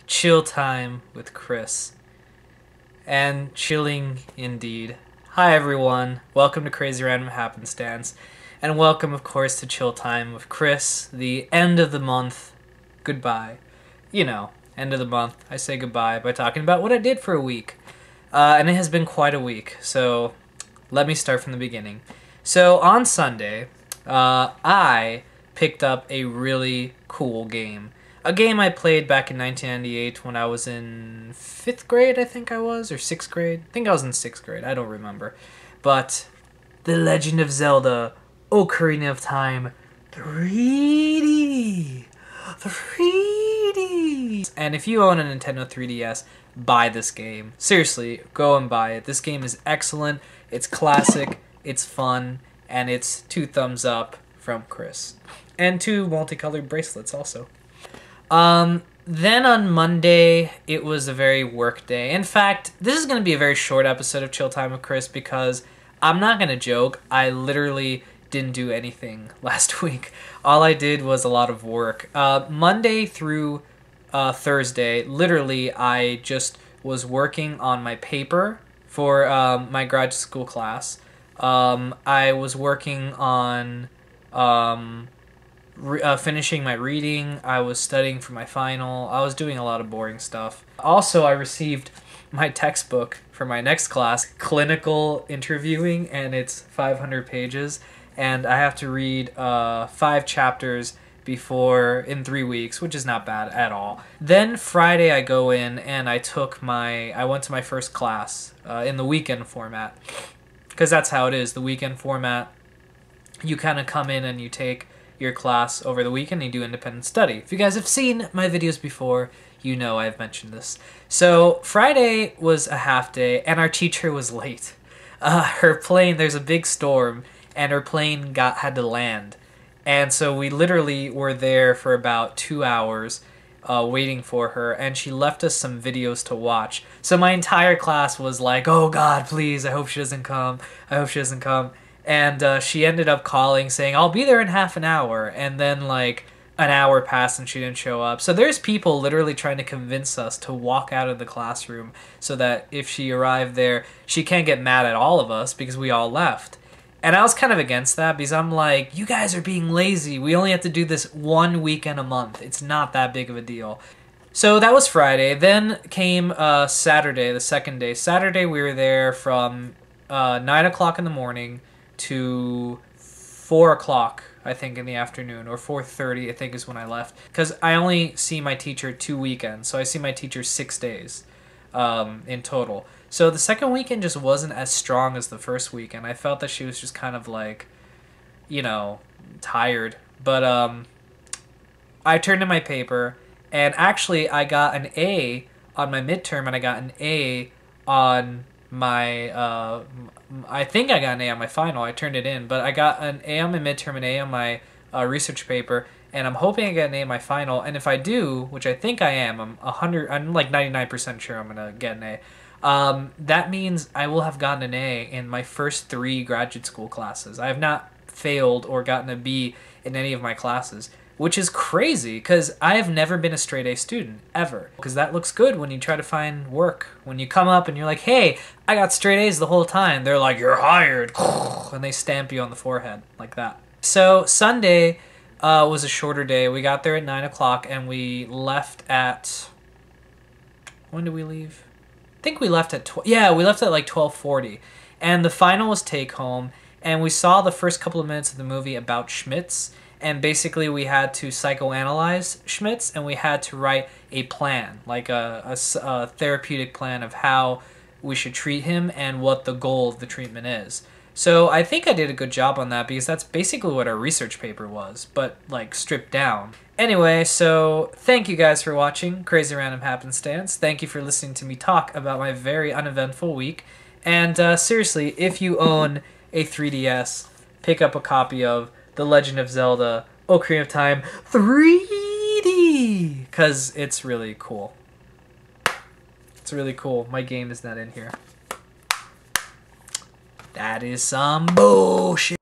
Chill time with Chris. And chilling indeed. Hi everyone, welcome to Crazy Random Happenstance. And welcome, of course, to Chill Time with Chris, the end of the month goodbye. You know, end of the month, I say goodbye by talking about what I did for a week. And it has been quite a week, so let me start from the beginning. So on Sunday, I picked up a really cool game. A game I played back in 1998 when I was in 5th grade, I think I was, or 6th grade. I think I was in 6th grade, I don't remember. But The Legend of Zelda, Ocarina of Time, 3D. 3D. And if you own a Nintendo 3DS, buy this game. Seriously, go and buy it. This game is excellent, it's classic, it's fun, and it's 2 thumbs up from Chris. And 2 multicolored bracelets also. Then on Monday, it was a very work day. In fact, this is going to be a very short episode of Chill Time with Chris because I'm not going to joke. I literally didn't do anything last week. All I did was a lot of work. Monday through Thursday, literally, I just was working on my paper for my graduate school class. I was working on finishing my reading. I was studying for my final. I was doing a lot of boring stuff. Also, I received my textbook for my next class, clinical interviewing, and it's 500 pages. And I have to read 5 chapters in 3 weeks, which is not bad at all. Then Friday I go in and I went to my first class in the weekend format. Because that's how it is, the weekend format. You kind of come in and you take your class over the weekend and you do independent study. If you guys have seen my videos before, you know I've mentioned this. So Friday was a half day and our teacher was late. Her plane, there's a big storm, and her plane had to land. And so we literally were there for about 2 hours waiting for her, and she left us some videos to watch. So my entire class was like, oh God, please, I hope she doesn't come. I hope she doesn't come. And she ended up calling saying, I'll be there in half an hour. And then like an hour passed and she didn't show up. So there's people literally trying to convince us to walk out of the classroom so that if she arrived there, she can't get mad at all of us because we all left. And I was kind of against that because I'm like, you guys are being lazy. We only have to do this 1 weekend a month. It's not that big of a deal. So that was Friday. Then came Saturday, the second day. Saturday we were there from 9 o'clock in the morning to 4 o'clock, I think, in the afternoon, or 4:30, I think, is when I left. Because I only see my teacher 2 weekends, so I see my teacher 6 days in total. So the second weekend just wasn't as strong as the first weekend. I felt that she was just kind of like, you know, tired. But I turned in my paper, and actually I got an A on my midterm, and I got an A on my I think I got an A on my final. I turned it in, but I got an A on my midterm, an A on my research paper, and I'm hoping I get an A on my final. And if I do, which I think I am, I'm like 99% sure I'm gonna get an A. That means I will have gotten an A in my first 3 graduate school classes. I have not failed or gotten a B in any of my classes, which is crazy because I have never been a straight A student, ever. Because that looks good when you try to find work. When you come up and you're like, hey, I got straight A's the whole time. They're like, you're hired. And they stamp you on the forehead like that. So Sunday was a shorter day. We got there at 9 o'clock and we left at... When did we leave? I think we left at... we left at like 12:40. And the final was take home. And we saw the first couple of minutes of the movie about Schmitz. And basically we had to psychoanalyze Schmitz, and we had to write a plan, like a therapeutic plan of how we should treat him and what the goal of the treatment is. So I think I did a good job on that because that's basically what our research paper was, but like stripped down. Anyway, so thank you guys for watching Crazy Random Happenstance. Thank you for listening to me talk about my very uneventful week. And seriously, if you own a 3DS, pick up a copy of The Legend of Zelda, Ocarina of Time 3D, because it's really cool. It's really cool. My game is not in here. That is some bullshit.